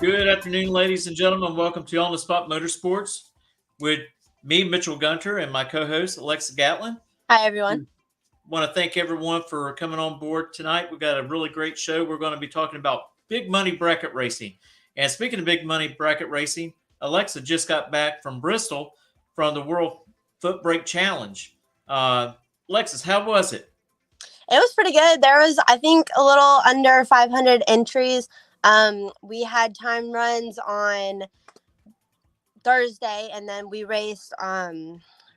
Good afternoon, ladies and gentlemen. Welcome to On the Spot Motorsports with me, Mitchell Gunter, and my co-host, Alexa Gatlin. Hi, everyone. We want to thank everyone for coming on board tonight. We've got a really great show. We're going to be talking about big money bracket racing. And speaking of big money bracket racing, Alexa just got back from Bristol from the World Foot Brake Challenge. Alexis, how was it? It was pretty good. There was, I think, a little under 500 entries. We had time runs on Thursday, and then we raced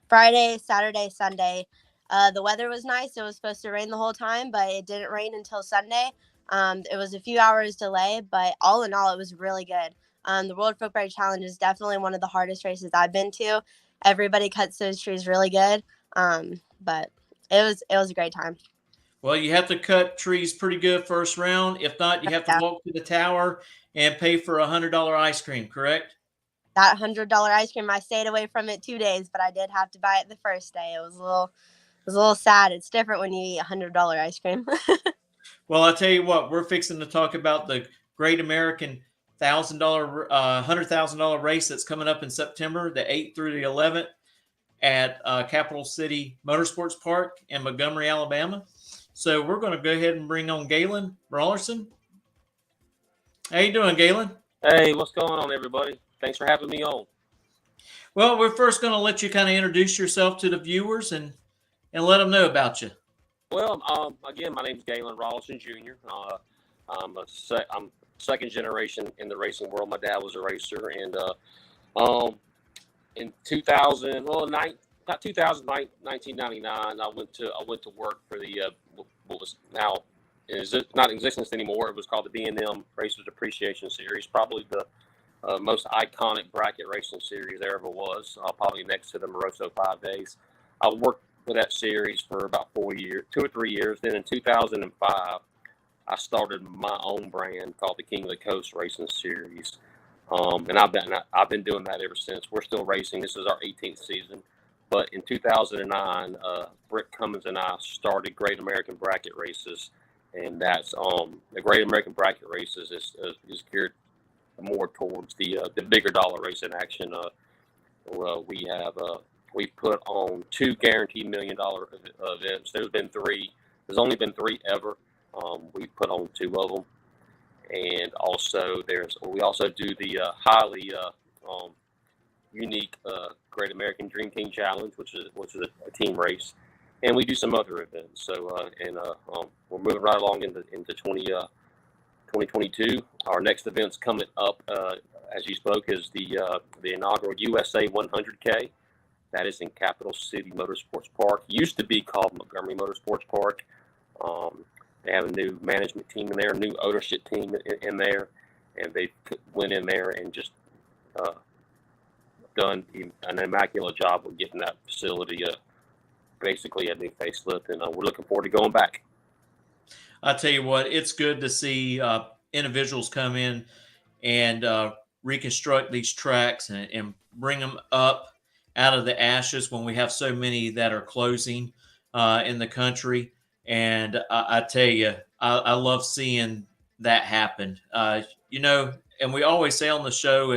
Friday, Saturday, Sunday. The weather was nice. It was supposed to rain the whole time, but it didn't rain until Sunday. It was a few hours delay, but all in all, it was really good. The World Foot Brake Challenge is definitely one of the hardest races I've been to. Everybody cuts those trees really good, but it was a great time. Well, you have to cut trees pretty good first round. If not, you have to Yeah. walk to the tower and pay for $100 ice cream, correct? That $100 ice cream, I stayed away from it 2 days, but I did have to buy it the first day. It was a little sad. It's different when you eat $100 ice cream. Well, I'll tell you what, we're fixing to talk about the Great American $100,000 race that's coming up in September, the 8th through the 11th at Capital City Motorsports Park in Montgomery, Alabama. So we're going to go ahead and bring on Gaylon Rolison. How you doing, Gaylon? Hey, what's going on, everybody? Thanks for having me on. Well, we're first going to let you kind of introduce yourself to the viewers and let them know about you. Well, again, my name's Gaylon Rolison Jr. I'm second generation in the racing world. My dad was a racer, and in 2000, well, about 1999, I went to work for the what was now is not in existence anymore. It was called the B&M Racers Appreciation Series, probably the most iconic bracket racing series there ever was. Probably next to the Moroso 5 Days. I worked for that series for about 4 years, 2 or 3 years. Then in 2005, I started my own brand called the King of the Coast Racing Series, and I've been doing that ever since. We're still racing. This is our 18th season. But in 2009, Britt, Cummings, and I started Great American Bracket Races, and that's the Great American Bracket Races is geared more towards the bigger dollar racing action. Well, we put on 2 guaranteed $1 million events. There's been 3. There's only been 3 ever. We put on 2 of them, and also we also do the highly unique Great American Dream Team Challenge, which is a team race, and we do some other events. So we're moving right along into 2022. Our next event's coming up, as you spoke, is the inaugural USA 100K. That is in Capital City Motorsports Park. Used to be called Montgomery Motorsports Park. They have a new management team in there, a new ownership team in there, and they went in there and just done an immaculate job of getting that facility basically a new facelift, and we're looking forward to going back. I tell you what, it's good to see individuals come in and reconstruct these tracks and bring them up out of the ashes when we have so many that are closing in the country. And I tell you, I love seeing that happen. And we always say on the show,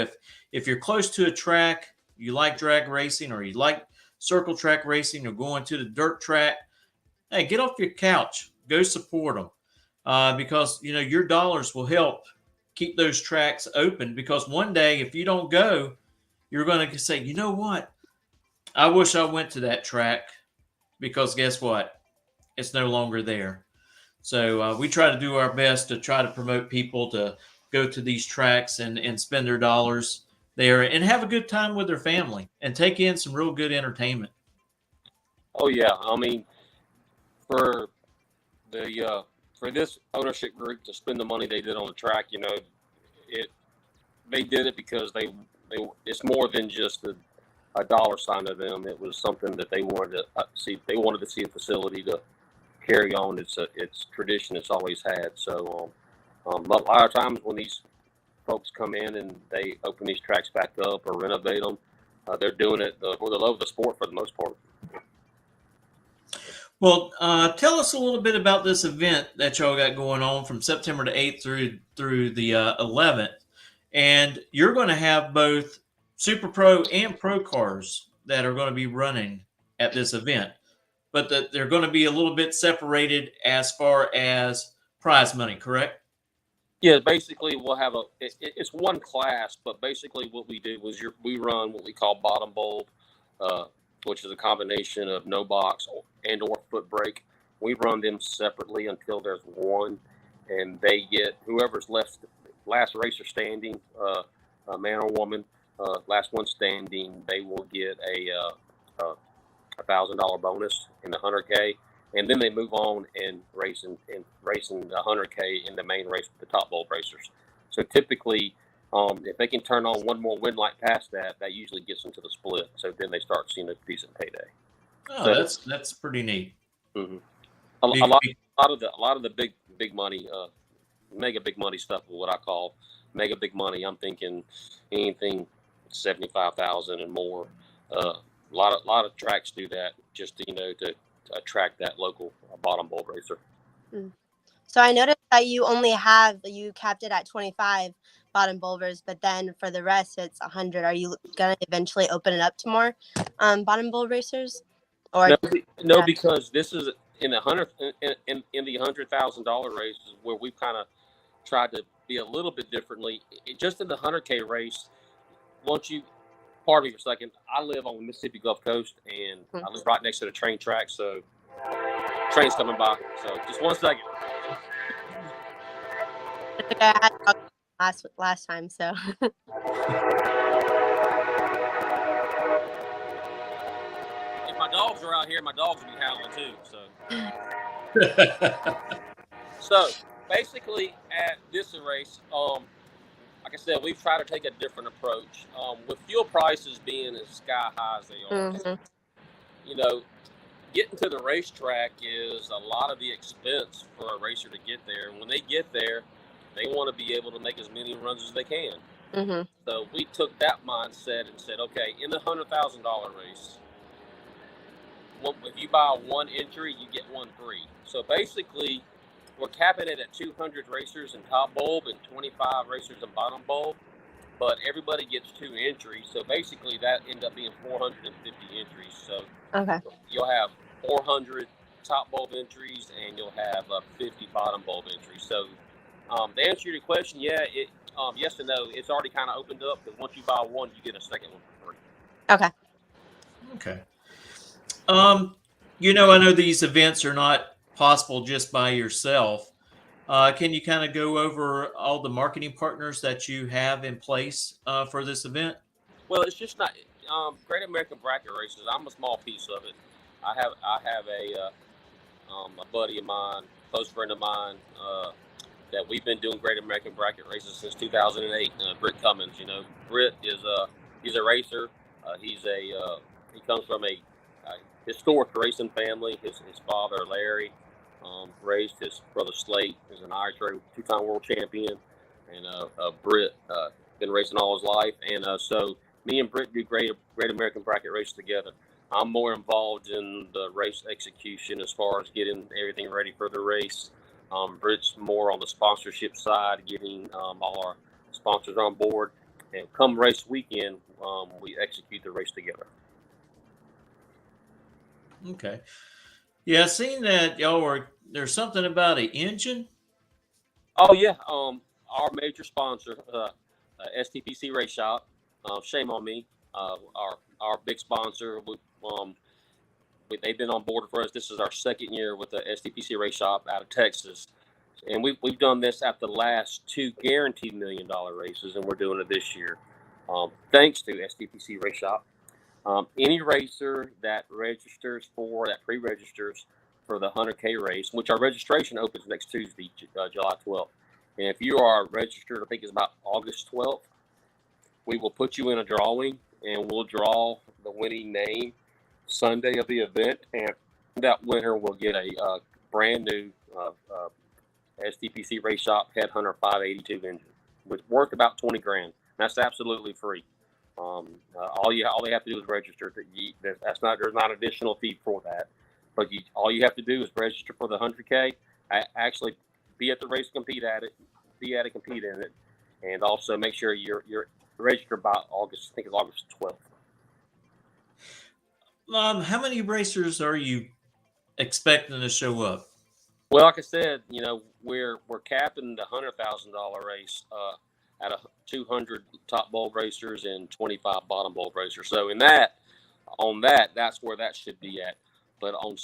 if you're close to a track, you like drag racing, or you like circle track racing, or going to the dirt track, hey, get off your couch, go support them, because your dollars will help keep those tracks open. Because one day, if you don't go, you're going to say, you know what? I wish I went to that track, because guess what? It's no longer there. So we try to do our best to try to promote people to go to these tracks and spend their dollars there and have a good time with their family and take in some real good entertainment. Oh yeah, I mean, for this ownership group to spend the money they did on the track, they did it because they it's more than just a dollar sign to them. It was something that they wanted to see. They wanted to see a facility to carry on its tradition it's always had. So a lot of times when these folks come in and they open these tracks back up or renovate them, they're doing it for the love of the sport for the most part. Well, tell us a little bit about this event that y'all got going on from September the 8th through the 11th. and you're going to have both Super Pro and Pro cars that are going to be running at this event, but they're going to be a little bit separated as far as prize money, correct? Yeah, basically we'll have it's one class, but basically what we do was we run what we call bottom bulb, uh, which is a combination of no box and or foot brake. We run them separately until there's one, and they get whoever's last racer standing, a man or woman, last one standing, they will get $1,000 bonus in the 100K, and then they move on and racing the 100K in the main race with the top bulb racers. So typically, if they can turn on one more win light past that, that usually gets them to the split. So then they start seeing a decent payday. Oh, So, that's pretty neat. mm-hmm. a lot of the big money, mega big money stuff, what I call mega big money. I'm thinking anything 75,000 and more. A lot of tracks do that just to attract that local bottom bulb racer. So I noticed that you capped it at 25 bottom bulbers, but then for the rest it's 100. Are you gonna eventually open it up to more bottom bulb racers? Or no, because this is in the $100,000 races where we've kind of tried to be a little bit differently. Just in the 100K race, once you pardon me for a second, I live on the Mississippi Gulf Coast, and I live right next to the train track, so train's coming by. So just one second. I had last time, so. If my dogs are out here, my dogs will be howling too. So basically at this race, like I said, we've tried to take a different approach. With fuel prices being as sky high as they are, getting to the racetrack is a lot of the expense for a racer to get there. And when they get there, they want to be able to make as many runs as they can. Mm-hmm. So we took that mindset and said, okay, in the $100,000 race, if you buy one entry, you get one free. So basically, we're capping it at 200 racers in top bulb and 25 racers in bottom bulb, but everybody gets 2 entries. So basically, that ends up being 450 entries. So you'll have 400 top bulb entries and you'll have 50 bottom bulb entries. So to answer your question, yes and no. It's already kind of opened up because once you buy one, you get a second one for free. Okay. I know these events are not possible just by yourself. Can you kind of go over all the marketing partners that you have in place for this event? Well, it's just not Great American Bracket Races. I'm a small piece of it. I have a buddy of mine, close friend of mine, that we've been doing Great American Bracket Races since 2008. Britt Cummings. Britt he's a racer. He comes from a historic racing family. His father, Larry, raised his brother Slate, who's an Irish 2-time world champion, and Britt been racing all his life. And so me and Britt do Great American Bracket Race together. I'm more involved in the race execution as far as getting everything ready for the race. Britt's more on the sponsorship side, getting all our sponsors on board. And come race weekend, we execute the race together. Okay. Yeah, seeing that there's something about an engine. Oh yeah, our major sponsor, STPC Race Shop. Shame on me. Our big sponsor. They've been on board for us. This is our second year with the STPC Race Shop out of Texas, and we've done this at the last 2 guaranteed $1 million races, and we're doing it this year, thanks to STPC Race Shop. Any racer that pre-registers for the 100K race, which our registration opens next Tuesday, July 12th. And if you are registered, I think it's about August 12th, we will put you in a drawing, and we'll draw the winning name Sunday of the event, and that winner will get a brand new STPC Race Shop Headhunter 582 engine, which worth about $20,000. That's absolutely free. All they have to do is register. There's not additional fee for that, but all you have to do is register for the 100K. Actually, be at the race, compete in it, and also make sure you're registered by August. I think it's August 12th. How many racers are you expecting to show up? Well, like I said, we're capping the $100,000 race at 200 top bowl racers and 25 bottom bowl racers. So that's where that should be at. But on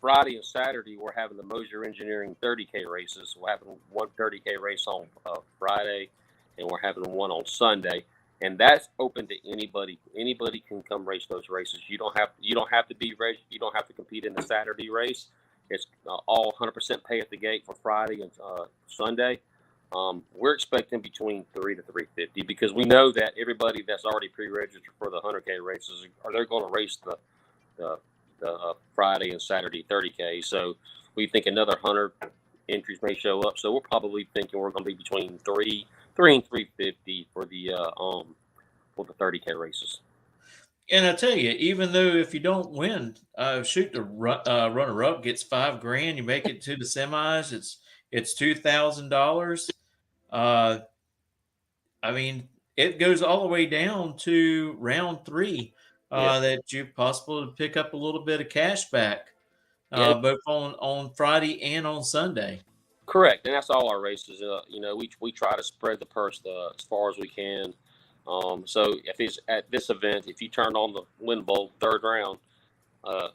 Friday and Saturday, we're having the Mosier Engineering 30K races. We're having one 30K race on Friday, and we're having one on Sunday. And that's open to anybody. Anybody can come race those races. You don't have to be race. You don't have to compete in the Saturday race. It's all 100% pay at the gate for Friday and Sunday. We're expecting between 3 to 350 because we know that everybody that's already pre-registered for the 100K races they're going to race the Friday and Saturday 30K. So we think another 100 entries may show up. So we're probably thinking we're going to be between 3 and 350 for the 30K races. And I tell you, even though if you don't win, the runner-up gets $5,000. You make it to the semis, it's $2,000. I mean, it goes all the way down to round 3 that you possibly pick up a little bit of cash back, both on Friday and on Sunday. Correct, and that's all our races. We try to spread the purse as far as we can. So if it's at this event, if you turn on the win bowl third round,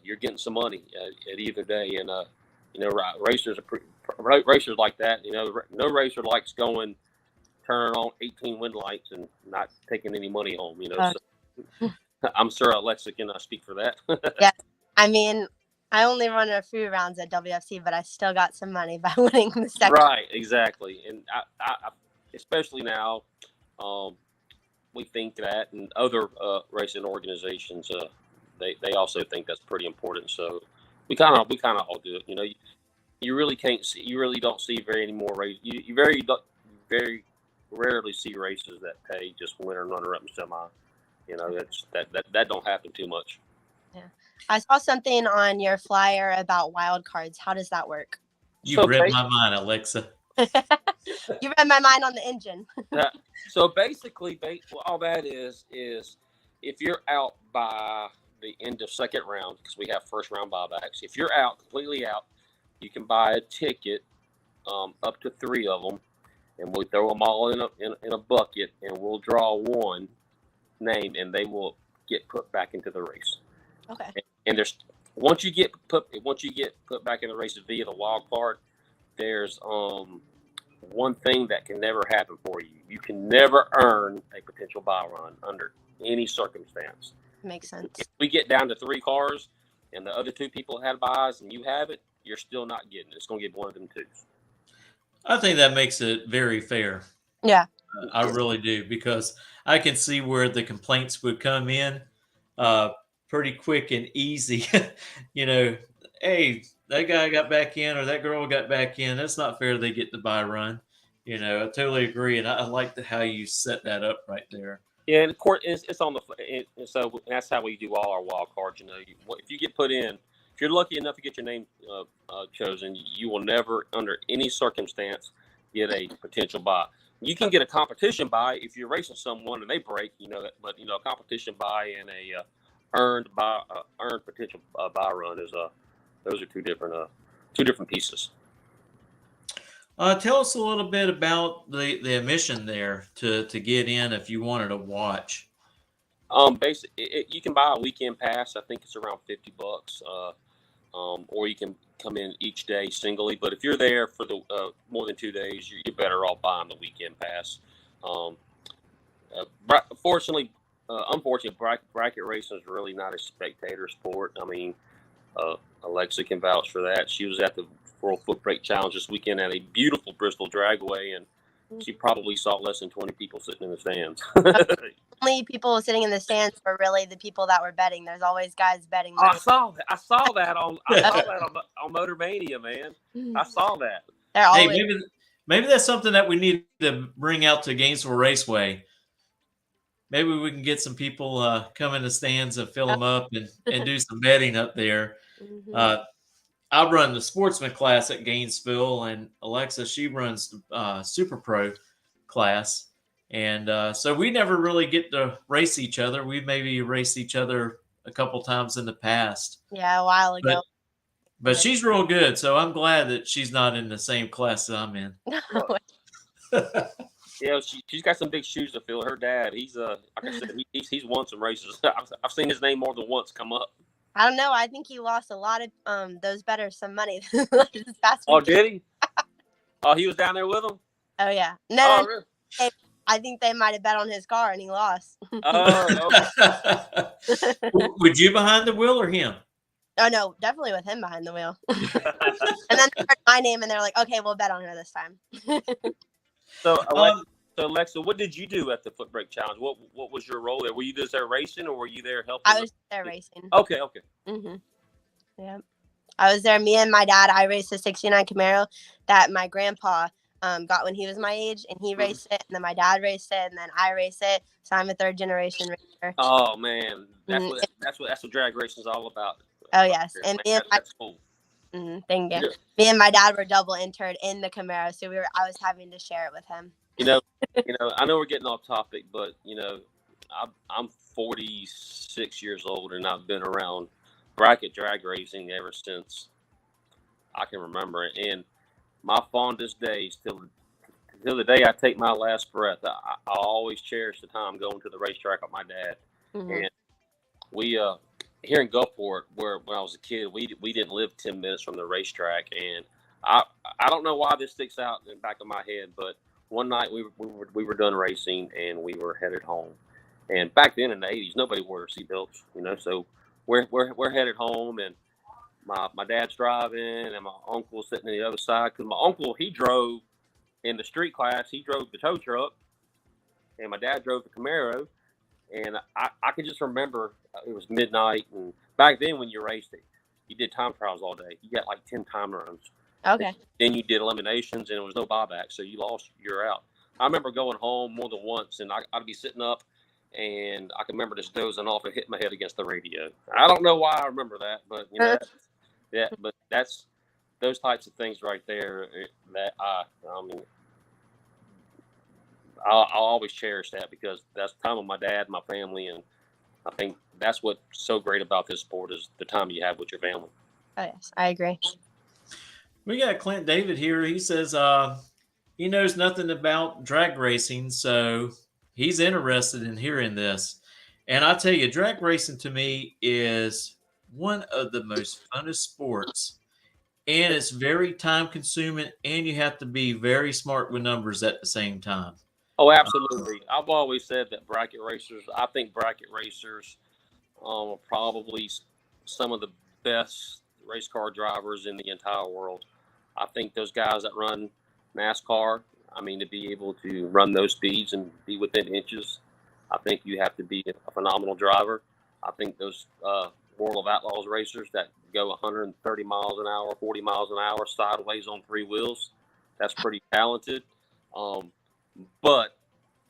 you're getting some money at either day. And racers racers like that. No racer likes turning on 18 win lights and not taking any money home. So I'm sure Alexa can speak for that. Yeah, I mean, I only run a few rounds at WFC, but I still got some money by winning the second. Right, exactly, and I especially now. We think that, and other racing organizations, they also think that's pretty important. So we kind of all do it. You really don't see very more races. You very rarely see races that pay just winner and runner up and semi. That don't happen too much. Yeah, I saw something on your flyer about wild cards. How does that work? You read my mind, Alexa. You read my mind on the engine. So basically, all that is if you're out by the end of second round, because we have first round buybacks. If you're completely out, you can buy a ticket, up to 3 of them, and we'll throw them all in a bucket, and we'll draw one name, and they will get put back into the race. Okay. And there's once you get put back in the race via the wild card, there's one thing that can never happen for you. You can never earn a potential buy run under any circumstance. Makes sense. If we get down to 3 cars and the other 2 people had buys and you have it, you're still not getting it. It's going to get one of them 2s. I think that makes it very fair. Yeah. I really do, because I can see where the complaints would come in pretty quick and easy. Hey, that guy got back in or that girl got back in. That's not fair. They get the buy run. I totally agree. And I like how you set that up right there. Yeah, and of course, it's on so that's how we do all our wild cards. If you get put in, if you're lucky enough to get your name chosen, you will never, under any circumstance, get a potential buy. You can get a competition buy if you're racing someone and they break, but a competition buy and a earned potential buy run is those are two different pieces. Tell us a little bit about the admission there to get in if you wanted to watch. Basically, you can buy a weekend pass. I think it's around $50, or you can come in each day singly. But if you're there for the more than 2 days, you're better off buying the weekend pass. Unfortunately, bracket racing is really not a spectator sport. I mean, Alexa can vouch for that. She was at the World Foot Brake Challenge this weekend at a beautiful Bristol dragway, and she probably saw less than 20 people sitting in the stands. Only people sitting in the stands were really the people that were betting. There's always guys betting. I saw that on Motor Mania, man. I saw that. They're always. Hey, maybe that's something that we need to bring out to Gainesville Raceway. Maybe we can get some people come in the stands and fill them up and do some betting up there. Mm-hmm. I run the Sportsman class at Gainesville, and Alexa, she runs Super Pro class. And so we never really get to race each other. We maybe raced each other a couple times in the past. Yeah, a while ago. But she's real good, so I'm glad that she's not in the same class that I'm in. Yeah, she's got some big shoes to fill. Her dad, he's like I said, he's won some races. I've seen his name more than once come up. I don't know. I think he lost a lot of those bettors some money this past Oh, weekend. did he? Oh, he was down there with them? Oh yeah. No, Really? I think they might have bet on his car and he lost. Oh, okay. Would you behind the wheel or him? Oh no, definitely with him behind the wheel. And then they heard my name and they're like, okay, we'll bet on her this time. So, Alexa, what did you do at the foot brake challenge? What was your role there? Were you just there racing, or were you there helping? I was there racing. Okay. Mhm. Yeah, I was there. Me and my dad. I raced a '69 Camaro that my grandpa got when he was my age, and he raced it. And then my dad raced it, and then I raced it. So I'm a third generation racer. Oh man, that's what drag racing is all about. Oh yes, and man, that's cool. Thank you. Yeah. Me and my dad were double entered in the Camaro, so I was having to share it with him. I know we're getting off topic, but I'm 46 years old, and I've been around bracket drag racing ever since I can remember it. And my fondest days till the day I take my last breath, I'll always cherish the time going to the racetrack with my dad. And we here in Gulfport, where when I was a kid, we didn't live 10 minutes from the racetrack, and I don't know why this sticks out in the back of my head, but one night we were done racing and we were headed home. And back then in the 80s, nobody wore their seatbelts, so we're headed home, and my dad's driving and my uncle's sitting on the other side, because my uncle, he drove in the street class, he drove the tow truck, and my dad drove the Camaro. And I can just remember it was midnight, and back then when you raced it, you did time trials all day. You got like 10 time runs. Okay. Then you did eliminations, and there was no buyback, so you lost, you're out. I remember going home more than once, and I'd be sitting up, and I can remember just dozing off and hitting my head against the radio. I don't know why I remember that, but but that's those types of things right there that I'll always cherish that, because that's time with my dad, my family, and I think that's what's so great about this sport is the time you have with your family. Oh yes, I agree. We got Clint David here. He says he knows nothing about drag racing, so he's interested in hearing this. And I tell you, drag racing to me is one of the most funnest sports. And it's very time consuming, and you have to be very smart with numbers at the same time. Oh, absolutely. I've always said that I think bracket racers are probably some of the best race car drivers in the entire world. I think those guys that run NASCAR, to be able to run those speeds and be within inches, I think you have to be a phenomenal driver. I think those World of Outlaws racers that go 130 miles an hour, 40 miles an hour sideways on three wheels, that's pretty talented. But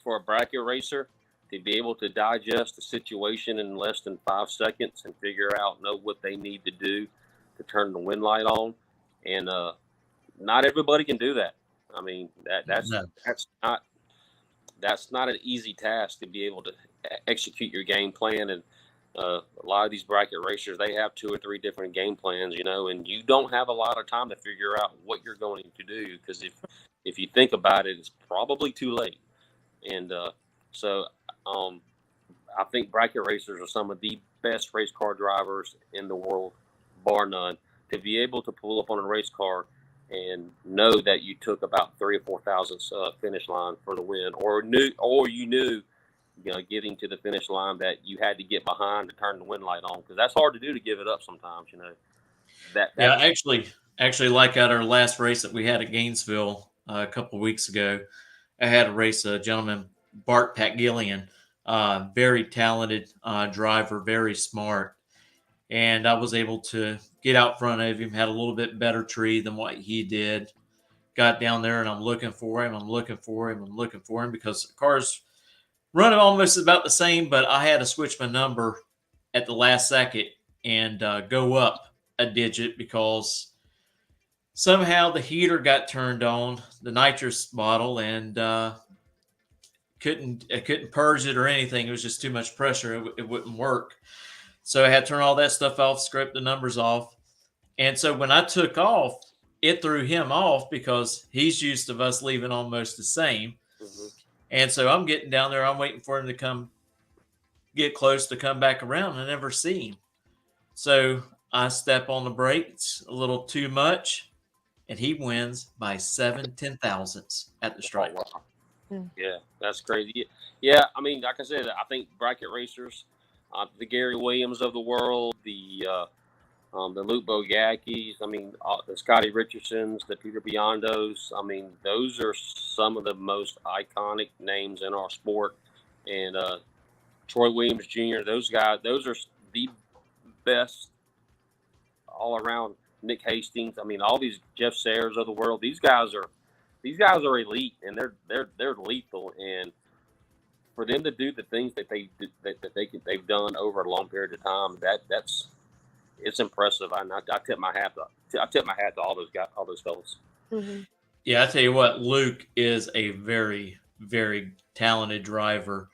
for a bracket racer to be able to digest the situation in less than 5 seconds and know what they need to do to turn the wind light on, and not everybody can do that. That's not an easy task to be able to execute your game plan. And a lot of these bracket racers, they have 2 or 3 different game plans, and you don't have a lot of time to figure out what you're going to do, because if you think about it, it's probably too late. And so I think bracket racers are some of the best race car drivers in the world, bar none. To be able to pull up on a race car and know that you took about 3 or 4 thousandths finish line for the win, or you knew getting to the finish line that you had to get behind to turn the wind light on, because that's hard to do, to give it up sometimes. Actually, like at our last race that we had at Gainesville a couple of weeks ago, I had to race a gentleman, Bart Gaylon, very talented driver, very smart. And I was able to get out front of him, had a little bit better tree than what he did. Got down there, and I'm looking for him, because the car's running almost about the same, but I had to switch my number at the last second and go up a digit, because somehow the heater got turned on, the nitrous bottle, and couldn't purge it or anything. It was just too much pressure. It wouldn't work. So I had to turn all that stuff off, scrape the numbers off. And so when I took off, it threw him off because he's used to us leaving almost the same. Mm-hmm. And so I'm getting down there. I'm waiting for him to come get close to come back around. I never see him. So I step on the brakes a little too much, and he wins by 7/10,000ths at the stripe. Oh, wow. Yeah, that's crazy. Yeah, I mean, like I said, I think bracket racers, the Gary Williams of the world, the Luke Bogackis, I mean, the Scotty Richardsons, the Peter Biondos. I mean, those are some of the most iconic names in our sport. And Troy Williams Jr., those guys, those are the best all around. Nick Hastings, I mean, all these Jeff Sayers of the world, these guys are elite, and they're lethal. And for them to do the things that they've done over a long period of time, it's impressive. I tip my hat to all those guys, all those fellas. Mm-hmm. Yeah, I tell you what, Luke is a very, very talented driver.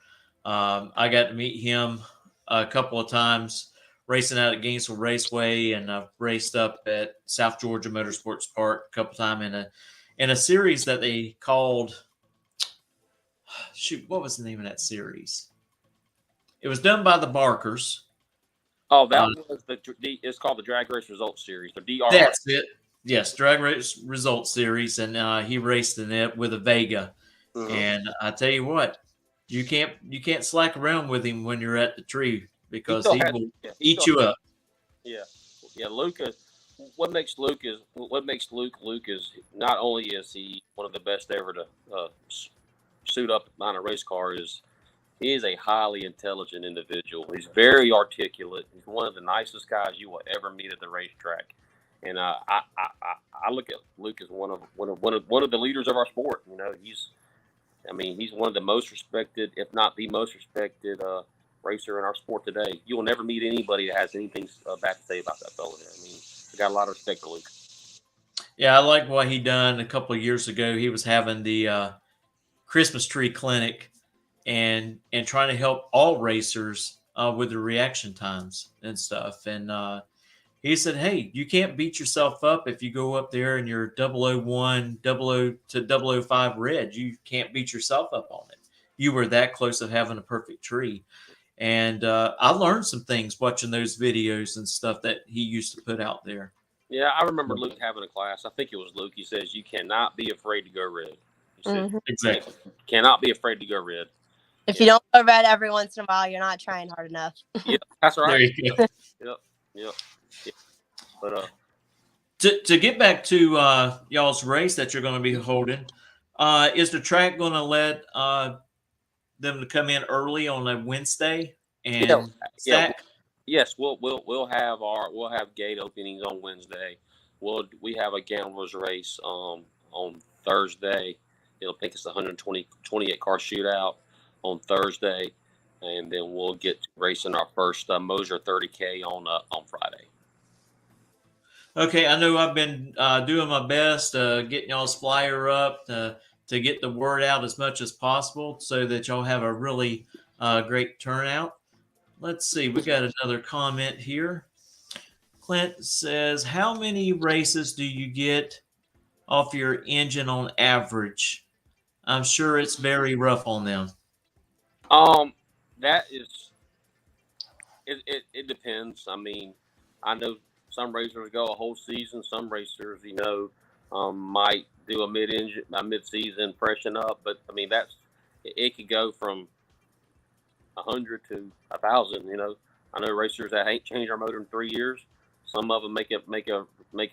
I got to meet him a couple of times racing out at Gainesville Raceway, and I've raced up at South Georgia Motorsports Park a couple of times in a series that they called. Shoot, what was the name of that series? It was done by the Barkers. Oh, that was it's called the Drag Race Results Series, the DR. That's it. Yes, Drag Race Results Series, and he raced in it with a Vega. Mm-hmm. And I tell you what, you can't slack around with him when you're at the tree because he will eat you up. Yeah, Luke is. What makes Luke Luke is not only is he one of the best ever to suit up behind a race car, he is a highly intelligent individual. He's very articulate. He's one of the nicest guys you will ever meet at the racetrack. And I look at Luke as one of the leaders of our sport. You know, he's one of the most respected, if not the most respected, racer in our sport today. You will never meet anybody that has anything bad to say about that fella. I mean, we got a lot of respect for Luke. Yeah, I like what he done a couple of years ago. He was having the Christmas tree clinic and trying to help all racers with the reaction times and stuff. And he said, hey, you can't beat yourself up if you go up there and you're 001, 00 to 005 red. You can't beat yourself up on it. You were that close of having a perfect tree. And I learned some things watching those videos and stuff that he used to put out there. Yeah, I remember Luke having a class. I think it was Luke. He says, you cannot be afraid to go red. He said, exactly. Cannot be afraid to go red. If you don't go red every once in a while, you're not trying hard enough. Yep, that's right. There you go. Yep. But to get back to y'all's race that you're going to be holding, is the track going to let them to come in early on a Wednesday and stack? Yes, we'll have gate openings on Wednesday. We have a gamblers race on Thursday. I think it's a 28 car shootout on Thursday, and then we'll get racing our first Moser 30K on Friday. Okay, I know I've been doing my best getting y'all's flyer up to get the word out as much as possible so that y'all have a really great turnout. Let's see, we got another comment here. Clint says, how many races do you get off your engine on average? I'm sure it's very rough on them. That is, it depends. I mean, I know some racers go a whole season. Some racers, might do a mid-season freshen up. But I mean, it could go from 100 to 1,000. I know racers that ain't changed our motor in 3 years. Some of them make it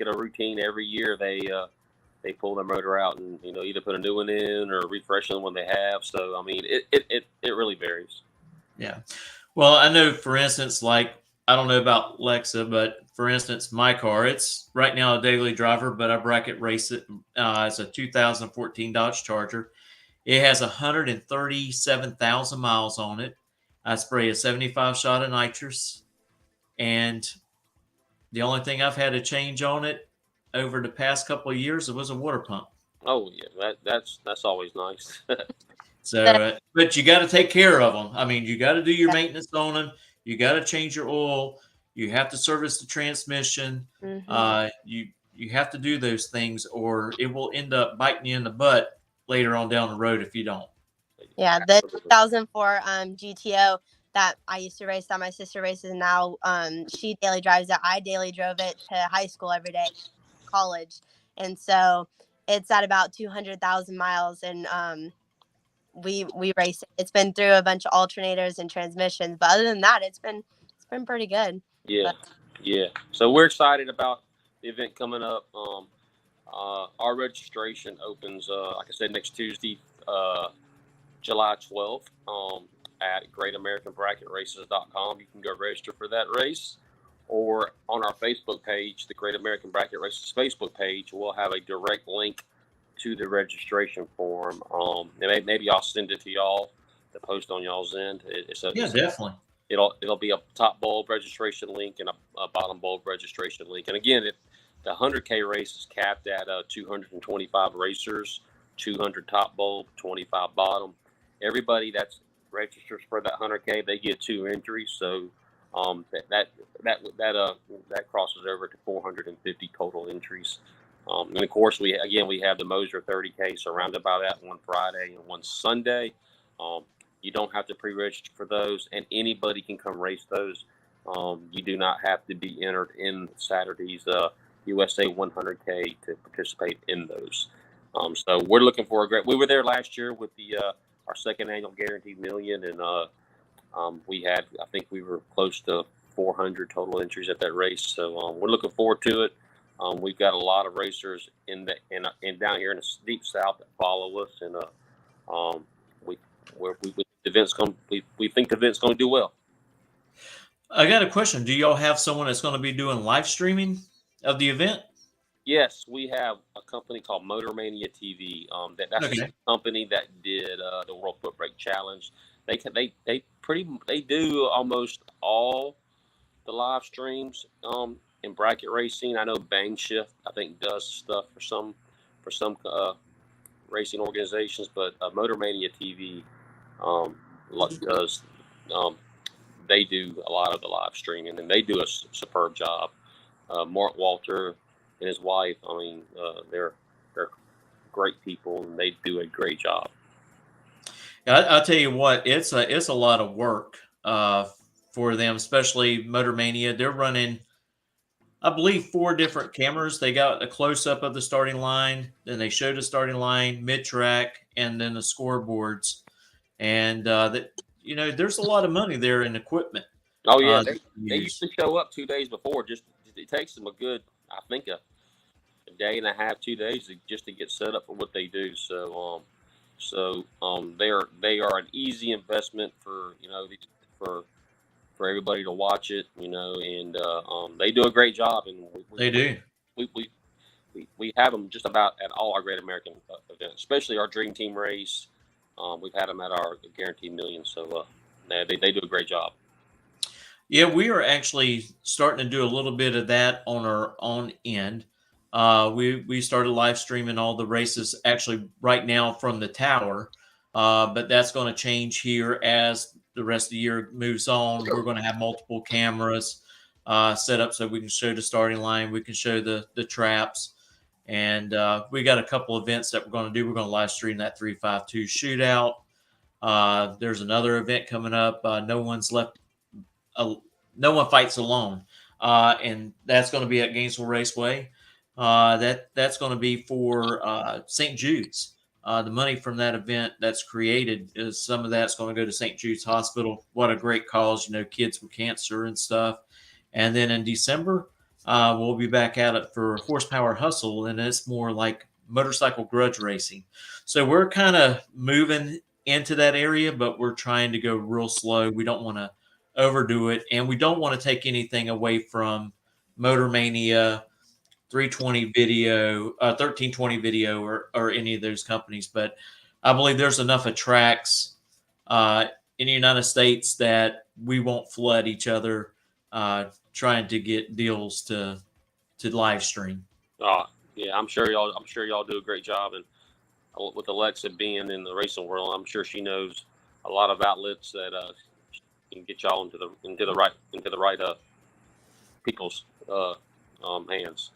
a routine every year. They pull their motor out and either put a new one in or refresh the one they have. So I mean, it really varies. Yeah. Well, I know, for instance, like, I don't know about Lexa, but for instance, my car, it's right now a daily driver, but I bracket race it. It's a 2014 Dodge Charger. It has 137,000 miles on it. I spray a 75 shot of nitrous, and the only thing I've had to change on it over the past couple of years, it was a water pump. Oh yeah, that's always nice. So, but you got to take care of them. I mean, you got to do your maintenance on them. You got to change your oil. You have to service the transmission. You have to do those things, or it will end up biting you in the butt later on down the road if you don't. Yeah, the 2004 GTO that I used to race, that my sister races now, she daily drives it. I daily drove it to high school every day, college, and so it's at about 200,000 miles, and we race it. It's been through a bunch of alternators and transmissions, but other than that, it's been pretty good. Yeah, yeah. So we're excited about the event coming up. Our registration opens, like I said, next Tuesday, July 12th, at GreatAmericanBracketRaces.com. You can go register for that race, or on our Facebook page, the Great American Bracket Races Facebook page, we'll have a direct link to the registration form. And maybe I'll send it to y'all to post on y'all's end. Definitely. It'll be a top bulb registration link and a bottom bulb registration link. And again, the 100K race is capped at 225 racers, 200 top bulb, 25 bottom. Everybody that's registers for that 100K, they get 2 entries. So that crosses over to 450 total entries. And of course, we have the Moser 30K, so roundabout that one Friday and one Sunday. You don't have to pre-register for those, and anybody can come race those. You do not have to be entered in Saturday's USA 100K to participate in those. So we're looking for a great. We were there last year with our second annual Guaranteed Million, and I think we were close to 400 total entries at that race. So we're looking forward to it. We've got a lot of racers in down here in the deep south that follow us, and we think the event's going to do well. I got a question. Do y'all have someone that's going to be doing live streaming of the event? Yes, we have a company called Motor Mania TV. That's the company that did the World Foot Brake Challenge. They do almost all the live streams in bracket racing. I know Bang Shift, I think, does stuff for some racing organizations, but Motor Mania TV does. They do a lot of the live streaming, and they do a superb job. Mark Walter and his wife, I mean, they're great people, and they do a great job. I'll tell you what, it's a lot of work for them, especially Motor Mania. They're running, I believe, 4 different cameras. They got a close-up of the starting line, then they showed the starting line, mid-track, and then the scoreboards. And there's a lot of money there in equipment. Oh yeah, they usually show up 2 days before. Just it takes them a good, I think, a day and a half, 2 days just to get set up for what they do. So they are an easy investment for everybody to watch it, and they do a great job. And they do. We have them just about at all our Great American events, especially our Dream Team race. We've had them at our Guaranteed Million, so they do a great job. Yeah, we are actually starting to do a little bit of that on our own end. We started live streaming all the races actually right now from the tower, but that's going to change here as the rest of the year moves on. We're going to have multiple cameras set up so we can show the starting line, we can show the traps, and we got a couple events that we're going to do. We're going to live stream that 352 shootout. There's another event coming up. No one fights alone, and that's going to be at Gainesville Raceway. That's going to be for St. Jude's. The money from that event that's created is some of that's going to go to St. Jude's Hospital. What a great cause, kids with cancer and stuff. And then in December, we'll be back at it for Horsepower Hustle, and it's more like motorcycle grudge racing. So we're kind of moving into that area, but we're trying to go real slow. We don't want to overdo it, and we don't want to take anything away from Motor Mania, 320 video, 1320 video, or any of those companies. But I believe there's enough of tracks in the United States that we won't flood each other trying to get deals to live stream. Yeah, I'm sure y'all do a great job, and with Alexa being in the racing world, I'm sure she knows a lot of outlets that can get y'all into the right people's hands.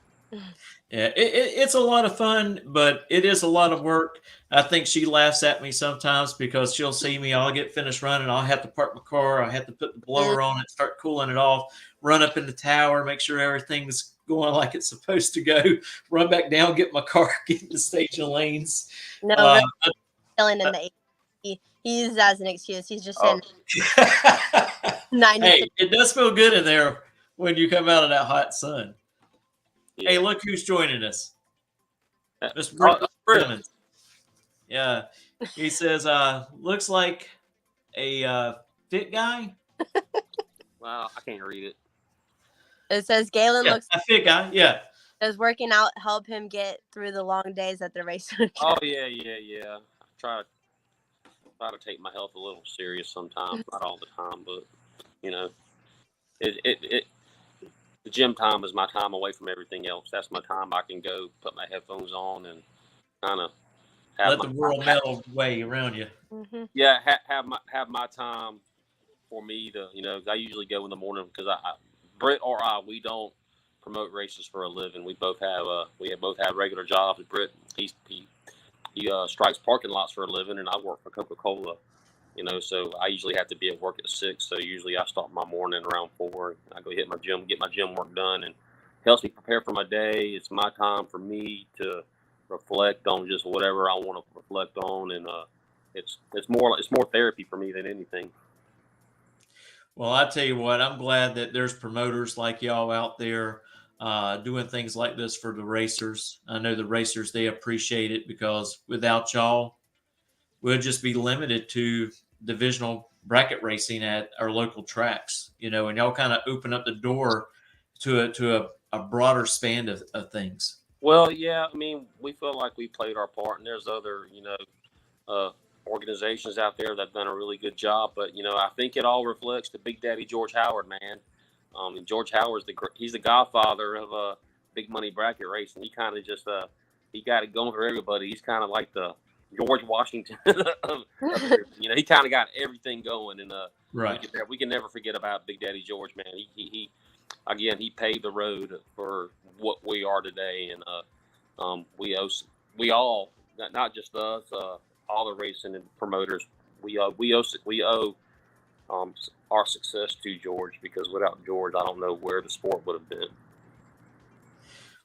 Yeah, it's a lot of fun, but it is a lot of work. I think she laughs at me sometimes because she'll see me, I'll get finished running, I'll have to park my car, I have to put the blower on it, start cooling it off, run up in the tower, make sure everything's going like it's supposed to go, run back down, get my car, get in the staging lanes. No, really chilling in the he uses that as an excuse. He's just saying 96. Hey, it does feel good in there when you come out of that hot sun. Yeah. Hey, look who's joining us. Mr. Britt. Cummings. Yeah. He says, looks like a fit guy. Wow, I can't read it. It says Gaylon looks a fit guy. Yeah. Does working out help him get through the long days at the race? Oh yeah. I try to take my health a little serious sometimes, not all the time, but the gym time is my time away from everything else. That's my time I can go put my headphones on and kind of let the world melt away around you. Mm-hmm. Yeah, have my time for me to, I usually go in the morning because Britt or we don't promote races for a living. We both have regular jobs. Britt, he strikes parking lots for a living, and I work for Coca-Cola. So I usually have to be at work at 6. So usually I start my morning around 4. I go hit my gym, get my gym work done, and helps me prepare for my day. It's my time for me to reflect on just whatever I want to reflect on, and it's more therapy for me than anything. Well, I tell you what, I'm glad that there's promoters like y'all out there doing things like this for the racers. I know the racers, they appreciate it because without y'all, we'll just be limited to divisional bracket racing at our local tracks, and y'all kind of open up the door to a broader span of things. Well, yeah, I mean, we feel like we played our part, and there's other, organizations out there that have done a really good job. But, I think it all reflects to Big Daddy George Howard, man. And George Howard's he's the godfather of big money bracket racing. He kind of just he got it going for everybody. He's kind of like the George Washington. He kind of got everything going, and right. We can never forget about Big Daddy George, man. He paved the road for what we are today, and we all, not just us, all the racing and promoters, we owe our success to George, because without George, I don't know where the sport would have been.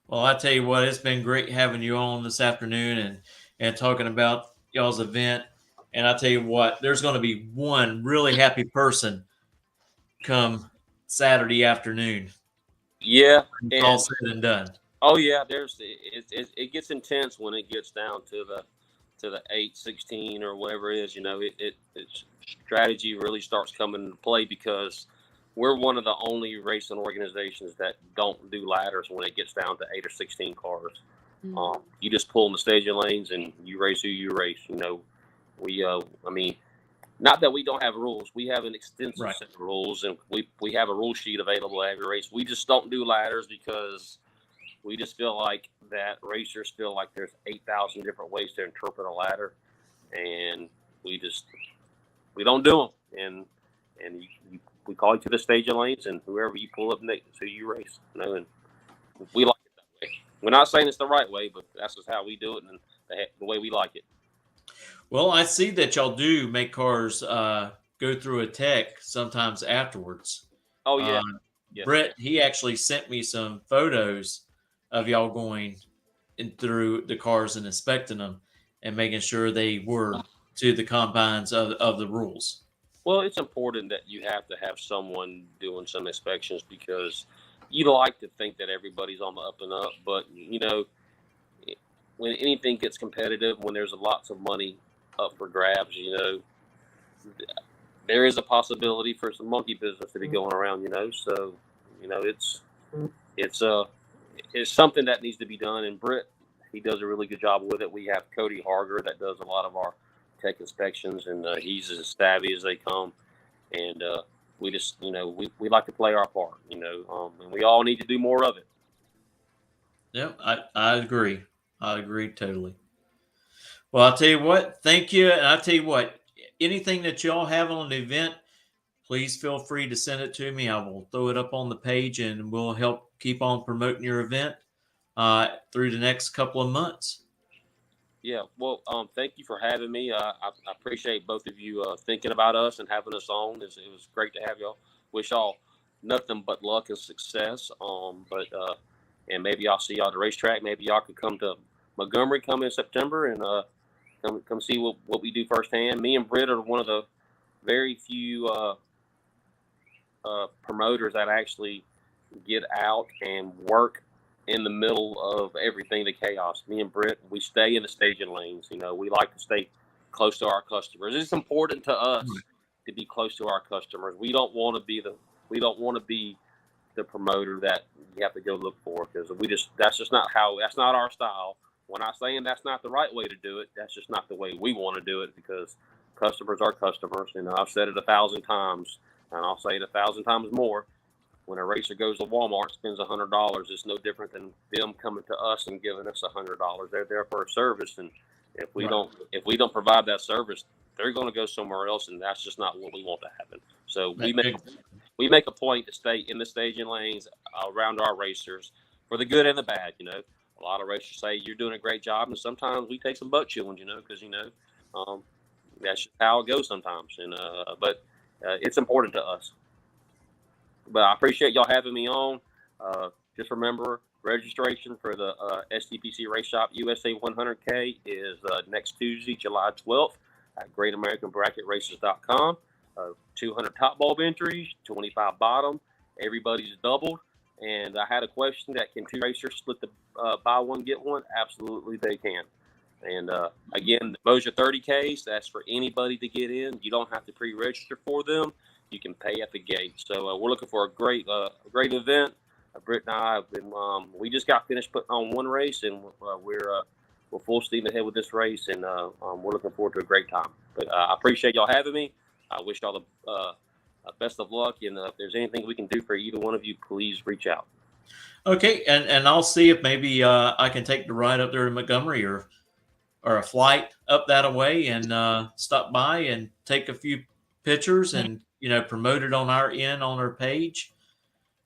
Well, I tell you what, it's been great having you on this afternoon and talking about y'all's event. And I tell you what, there's going to be one really happy person come Saturday afternoon. Yeah, it's all said and done. Oh yeah, it gets intense when it gets down to the 8-16 or whatever it is. It's strategy really starts coming into play, because we're one of the only racing organizations that don't do ladders when it gets down to 8 or 16 cars. Mm-hmm. You just pull in the staging lanes and you race who you race. Not that we don't have rules. We have an extensive set of rules, and we have a rule sheet available at every race. We just don't do ladders because we just feel like that racers feel like there's 8,000 different ways to interpret a ladder, and we don't do them. And we call you to the staging lanes, and whoever you pull up next, who you race. And we like it that way. We're not saying it's the right way, but that's just how we do it, and the way we like it. Well, I see that y'all do make cars go through a tech sometimes afterwards. Oh, yeah. Yes. Britt, he actually sent me some photos of y'all going through the cars and inspecting them and making sure they were to the confines of the rules. Well, it's important that you have to have someone doing some inspections, because you like to think that everybody's on the up and up. But, when anything gets competitive, when there's lots of money up for grabs, there is a possibility for some monkey business to be going around, So, it's something that needs to be done. And Britt, he does a really good job with it. We have Cody Harger that does a lot of our tech inspections, and he's as savvy as they come. And we just, we like to play our part, and we all need to do more of it. Yeah, I agree. I agree totally. Well, I'll tell you what, thank you. And I'll tell you what, anything that y'all have on the event, please feel free to send it to me. I will throw it up on the page and we'll help keep on promoting your event through the next couple of months. Yeah, well, thank you for having me. I appreciate both of you thinking about us and having us on. It was great to have y'all. Wish y'all nothing but luck and success. And maybe y'all see y'all at the racetrack. Maybe y'all could come to Montgomery come in September and come see what we do firsthand. Me and Britt are one of the very few promoters that actually get out and work in the middle of everything, the chaos. Me and Britt, we stay in the staging lanes. You know, we like to stay close to our customers. It's important to us to be close to our customers. We don't want to be the promoter that you have to go look for, because that's just not our style. When I'm saying that's not the right way to do it, that's just not the way we want to do it, because customers are customers. You know, I've said it 1,000 times, and I'll say it 1,000 times more. When a racer goes to Walmart, spends $100, it's no different than them coming to us and giving us $100. They're there for a service, and if we don't provide that service, they're going to go somewhere else, and that's just not what we want to happen. So we make a point to stay in the staging lanes around our racers for the good and the bad. You know, a lot of racers say you're doing a great job, and sometimes we take some butt chewing. You know, because that's just how it goes sometimes. And but it's important to us. But I appreciate y'all having me on. Just remember, registration for the STPC Race Shop USA 100K is next Tuesday, July 12th at GreatAmericanBracketRaces.com. 200 top bulb entries, 25 bottom. Everybody's doubled. And I had a question that can two racers split the buy one, get one? Absolutely, they can. And again, those are 30Ks. That's for anybody to get in. You don't have to pre-register for them. You can pay at the gate. So we're looking for a great event. Britt and I have been. We just got finished putting on one race, and we're full steam ahead with this race, and we're looking forward to a great time. But I appreciate y'all having me. I wish y'all the best of luck, and if there's anything we can do for either one of you, please reach out. Okay, and I'll see if maybe I can take the ride up there to Montgomery or a flight up that way and stop by and take a few pictures and promote it on our end on our page.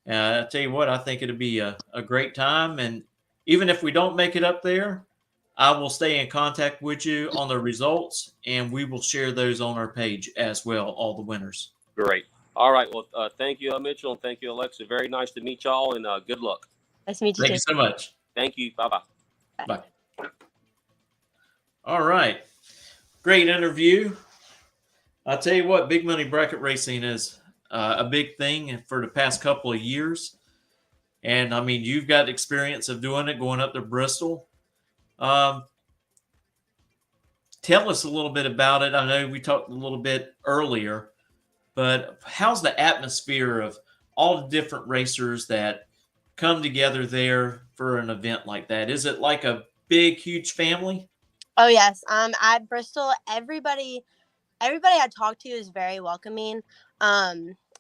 I tell you what, I think it'll be a great time. And even if we don't make it up there, I will stay in contact with you on the results, and we will share those on our page as well, all the winners. Great. All right. Well, thank you, Mitchell, and thank you, Alexa. Very nice to meet y'all, and good luck. Nice to meet you. Thank you so much. Thank you. Bye-bye. Bye. All right. Great interview. I'll tell you what, big money bracket racing is a big thing for the past couple of years. And, I mean, you've got experience of doing it, going up to Bristol. Tell us a little bit about it. I know we talked a little bit earlier, but how's the atmosphere of all the different racers that come together there for an event like that? Is it like a big, huge family? Oh, yes. At Bristol, everybody I talk to is very welcoming.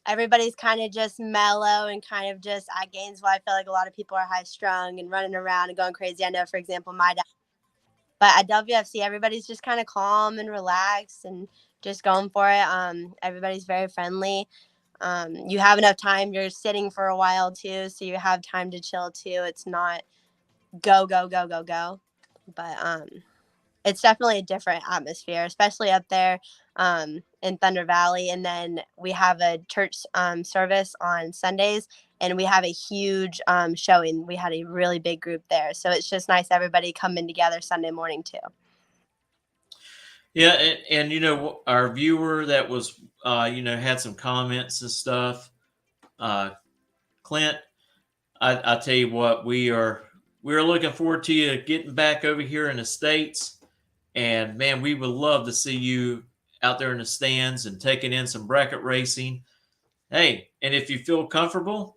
Everybody's kind of just mellow and kind of just at Gainesville. I feel like a lot of people are high strung and running around and going crazy. I know, for example, my dad. But at WFC, everybody's just kind of calm and relaxed and just going for it. Everybody's very friendly. You have enough time. You're sitting for a while too, so you have time to chill too. It's not go, go, go, go, go. But it's definitely a different atmosphere, especially up there in Thunder Valley. And then we have a church service on Sundays, and we have a huge showing. We had a really big group there. So it's just nice everybody coming together Sunday morning too. Yeah, and our viewer that was, had some comments and stuff, Clint, I tell you what, we're looking forward to you getting back over here in the States. And, man, we would love to see you out there in the stands and taking in some bracket racing. Hey, and if you feel comfortable,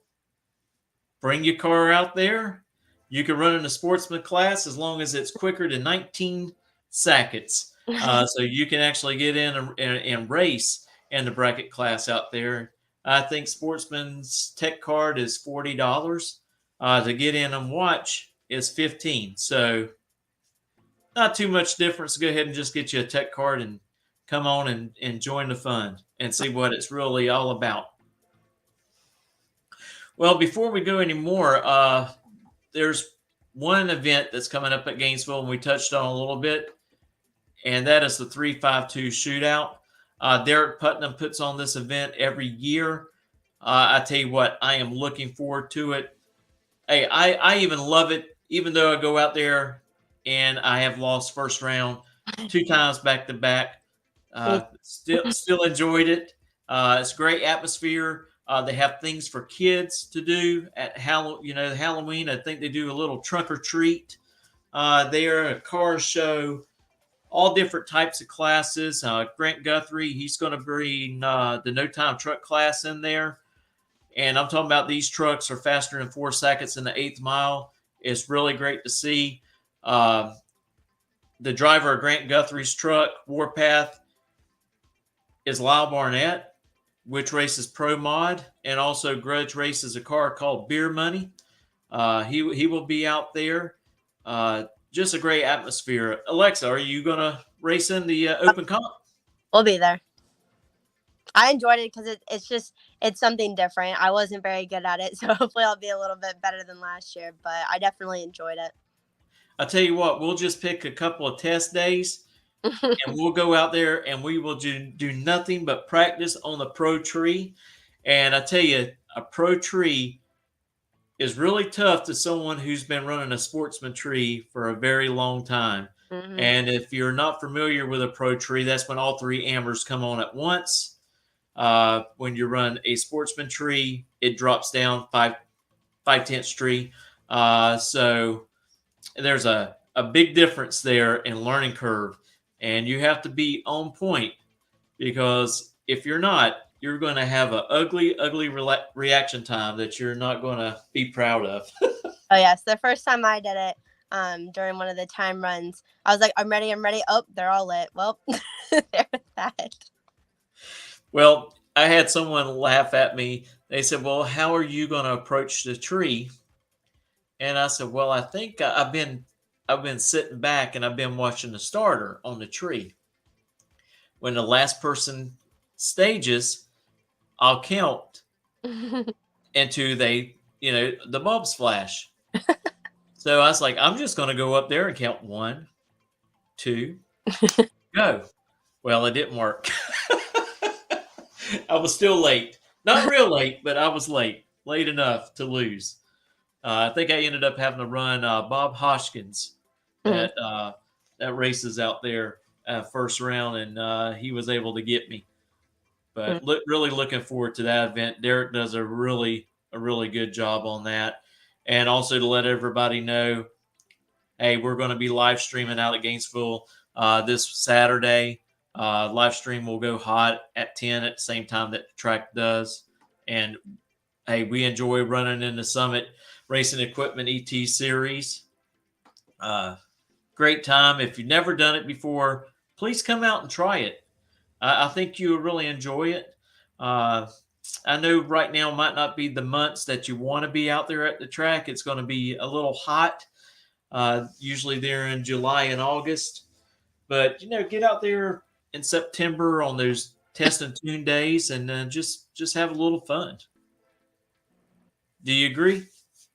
bring your car out there. You can run in the sportsman class as long as it's quicker than 19 seconds. So you can actually get in and race in the bracket class out there. I think Sportsman's tech card is $40. To get in and watch is $15. So Not too much difference. Go ahead and just get you a tech card and come on and join the fun and see what it's really all about. Well, before we go any more, there's one event that's coming up at Gainesville, and we touched on a little bit, and that is the 352 shootout. Derek Putnam puts on this event every year. I tell you what, I am looking forward to it. Hey, I even love it, even though I go out there and I have lost first round 2 times back to back. Still enjoyed it. It's a great atmosphere. They have things for kids to do at Halloween. I think they do a little trunk or treat. There, a car show, all different types of classes. Grant Guthrie, he's going to bring the no time truck class in there. And I'm talking about these trucks are faster than 4 seconds in the 8th mile. It's really great to see. The driver of Grant Guthrie's truck, Warpath, is Lyle Barnett, which races Pro Mod, and also Grudge races a car called Beer Money. He will be out there. Just a great atmosphere. Alexa, are you going to race in the Open Comp? We'll be there. I enjoyed it because it's something different. I wasn't very good at it, so hopefully I'll be a little bit better than last year, but I definitely enjoyed it. I'll tell you what, we'll just pick a couple of test days and we'll go out there and we will do nothing but practice on the Pro Tree. And I tell you, a Pro Tree is really tough to someone who's been running a Sportsman tree for a very long time. Mm-hmm. And if you're not familiar with a Pro Tree, that's when all 3 ammers come on at once. When you run a Sportsman tree, it drops down 5/10 tree. So there's a big difference there in learning curve, and you have to be on point, because if you're not, you're going to have an ugly reaction time that you're not going to be proud of. Oh yes, the first time I did it, during one of the time runs, I was like, I'm ready. Oh, they're all lit. Well, there with that. Well, I had someone laugh at me. They said, well, how are you going to approach the tree? And I said, well, I think I've been sitting back and I've been watching the starter on the tree. When the last person stages, I'll count until the bulbs flash. So I was like, I'm just going to go up there and count 1, 2, go. Well, it didn't work. I was still late. Not real late, but I was late enough to lose. I think I ended up having to run Bob Hoskins that races out there first round, and he was able to get me. But really looking forward to that event. Derek does a really good job on that. And also to let everybody know, hey, we're going to be live streaming out at Gainesville this Saturday. Live stream will go hot at 10 at the same time that the track does. And hey, we enjoy running in the Summit Racing Equipment ET Series. Great time. If you've never done it before, please come out and try it. I think you'll really enjoy it. I know right now might not be the months that you want to be out there at the track. It's going to be a little hot, usually there in July and August. But, get out there in September on those test and tune days and just have a little fun. Do you agree?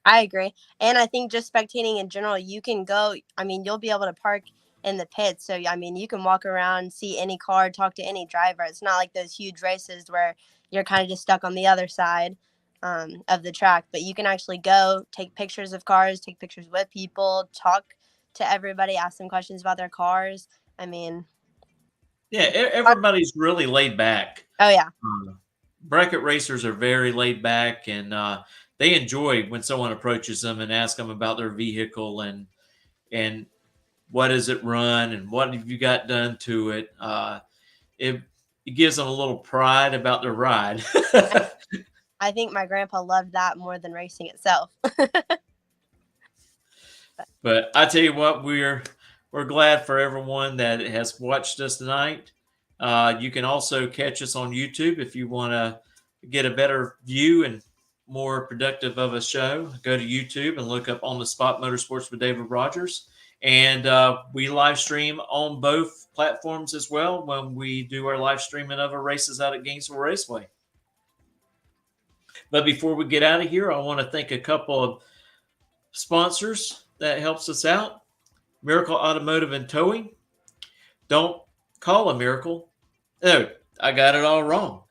I agree. And I think just spectating in general, you can go, you'll be able to park in the pits. So, you can walk around, see any car, talk to any driver. It's not like those huge races where you're kind of just stuck on the other side of the track. But you can actually go take pictures of cars, take pictures with people, talk to everybody, ask them questions about their cars. Yeah, everybody's really laid back. Oh, yeah. Bracket racers are very laid back, and they enjoy when someone approaches them and asks them about their vehicle and what does it run and what have you got done to it. It gives them a little pride about their ride. I think my grandpa loved that more than racing itself. But I tell you what, we're glad for everyone that has watched us tonight. You can also catch us on YouTube if you want to get a better view and more productive of a show. Go to YouTube and look up On the Spot Motorsports with David Rodgers. And we live stream on both platforms as well when we do our live streaming of our races out at Gainesville Raceway. But before we get out of here, I want to thank a couple of sponsors that helps us out. Miracle Automotive and Towing. Don't call a miracle. No, I got it all wrong.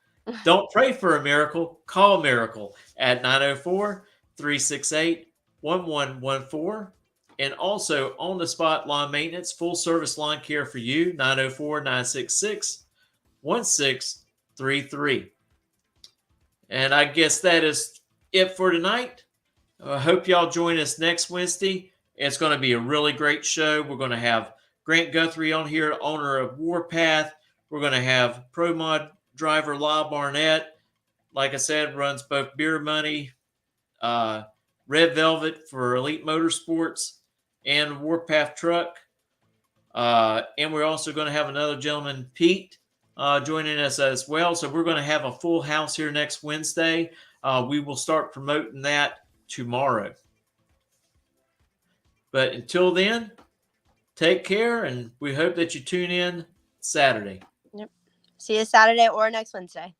Don't pray for a miracle. Call Miracle at 904-368-1114. And also on the spot lawn maintenance, full service lawn care for you, 904-966-1633. And I guess that is it for tonight. I hope y'all join us next Wednesday. It's going to be a really great show. We're going to have Grant Guthrie on here, owner of Warpath. We're going to have Pro Mod driver Lyle Barnett. Like I said, runs both Beer Money, Red Velvet for Elite Motorsports, and Warpath Truck. And we're also going to have another gentleman, Pete, joining us as well. So we're going to have a full house here next Wednesday. We will start promoting that tomorrow. But until then, take care, and we hope that you tune in Saturday. Yep. See you Saturday or next Wednesday.